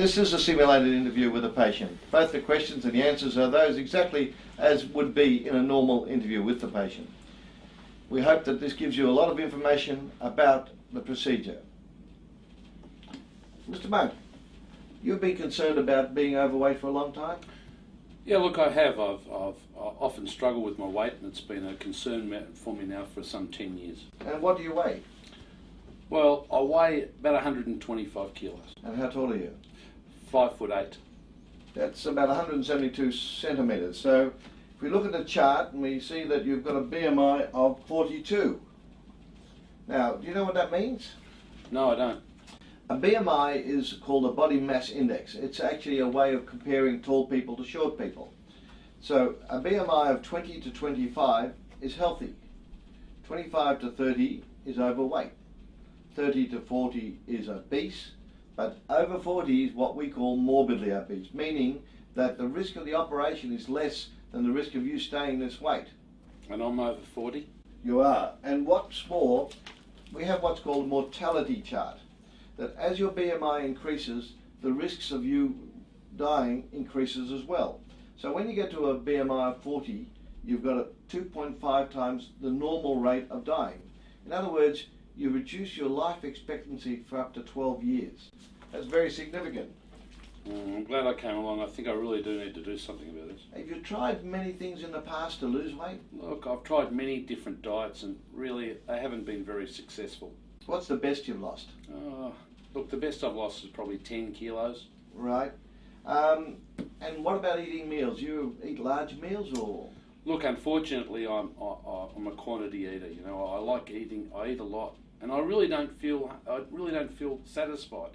This is a simulated interview with a patient. Both the questions and the answers are those exactly as would be in a normal interview with the patient. We hope that this gives you a lot of information about the procedure. Mr. Monk, you've been concerned about being overweight for a long time? Yeah, look, I have. I've often struggled with my weight, and it's been a concern for me now for some 10 years. And what do you weigh? Well, I weigh about 125 kilos. And how tall are you? 5'8". That's about 172 centimetres. So if we look at the chart and we see that you've got a BMI of 42. Now, do you know what that means? No, I don't. A BMI is called a body mass index. It's actually a way of comparing tall people to short people. So a BMI of 20 to 25 is healthy. 25 to 30 is overweight. 30 to 40 is obese. But over 40 is what we call morbidly obese, meaning that the risk of the operation is less than the risk of you staying this weight. And I'm over 40? You are. And what's more, we have what's called a mortality chart. That as your BMI increases, the risks of you dying increases as well. So when you get to a BMI of 40, you've got a 2.5 times the normal rate of dying. In other words, you reduce your life expectancy for up to 12 years. That's very significant. I'm glad I came along. I think I really do need to do something about this. Have you tried many things in the past to lose weight? Look, I've tried many different diets and really they haven't been very successful. What's the best you've lost? Look, the best I've lost is probably 10 kilos. Right. And what about eating meals? You eat large meals or? Look, unfortunately, I'm a quantity eater. You know, I like eating. I eat a lot, and I really don't feel satisfied.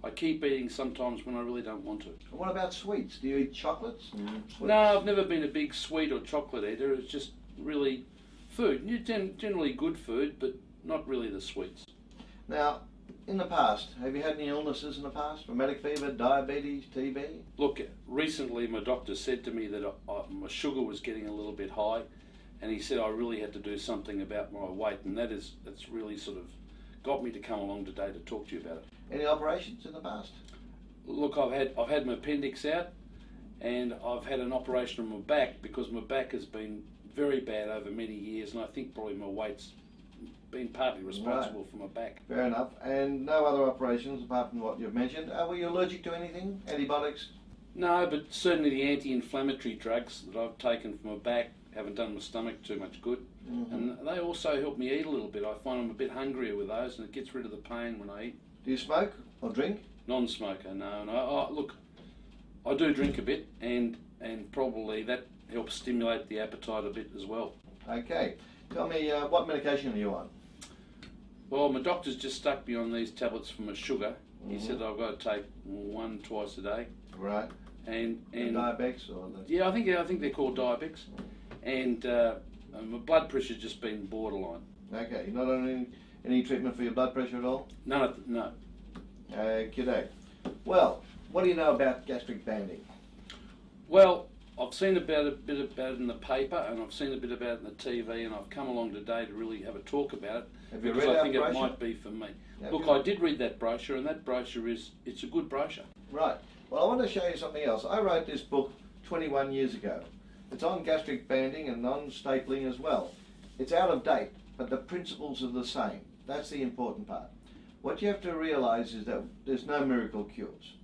I keep eating sometimes when I really don't want to. And what about sweets? Do you eat chocolates? Sweets? No, I've never been a big sweet or chocolate eater. It's just really food. Generally good food, but not really the sweets. Now, in the past, have you had any illnesses in the past? Rheumatic fever, diabetes, TB? Look, recently my doctor said to me that my sugar was getting a little bit high, and he said I really had to do something about my weight, and that's really sort of got me to come along today to talk to you about it. Any operations in the past? Look, I've had my appendix out, and I've had an operation on my back because my back has been very bad over many years, and I think probably my weight's been partly responsible for my back. Fair enough. And no other operations apart from what you've mentioned. Were you allergic to anything? Antibiotics? No, but certainly the anti-inflammatory drugs that I've taken for my back haven't done my stomach too much good. Mm-hmm. And they also help me eat a little bit. I find I'm a bit hungrier with those, and it gets rid of the pain when I eat. Do you smoke or drink? Non-smoker, no. Look, I do drink a bit, and probably that helps stimulate the appetite a bit as well. Okay. Tell me, what medication are you on? Well, my doctor's just stuck me on these tablets for my sugar. Mm-hmm. He said I've got to take one twice a day. Right. And diabetes or the... Yeah, I think they're called diabetes. And my blood pressure's just been borderline. Okay. You're not on any treatment for your blood pressure at all? No. Okay. Well, what do you know about gastric banding? Well, I've seen a bit about it in the paper, and I've seen a bit about it in the TV, and I've come along today to really have a talk about it. Have you because read I think our it brochure? might be for me. Look, I did read that brochure, and that brochure it's a good brochure. Right. Well, I want to show you something else. I wrote this book 21 years ago. It's on gastric banding and non-stapling as well. It's out of date, but the principles are the same. That's the important part. What you have to realize is that there's no miracle cures.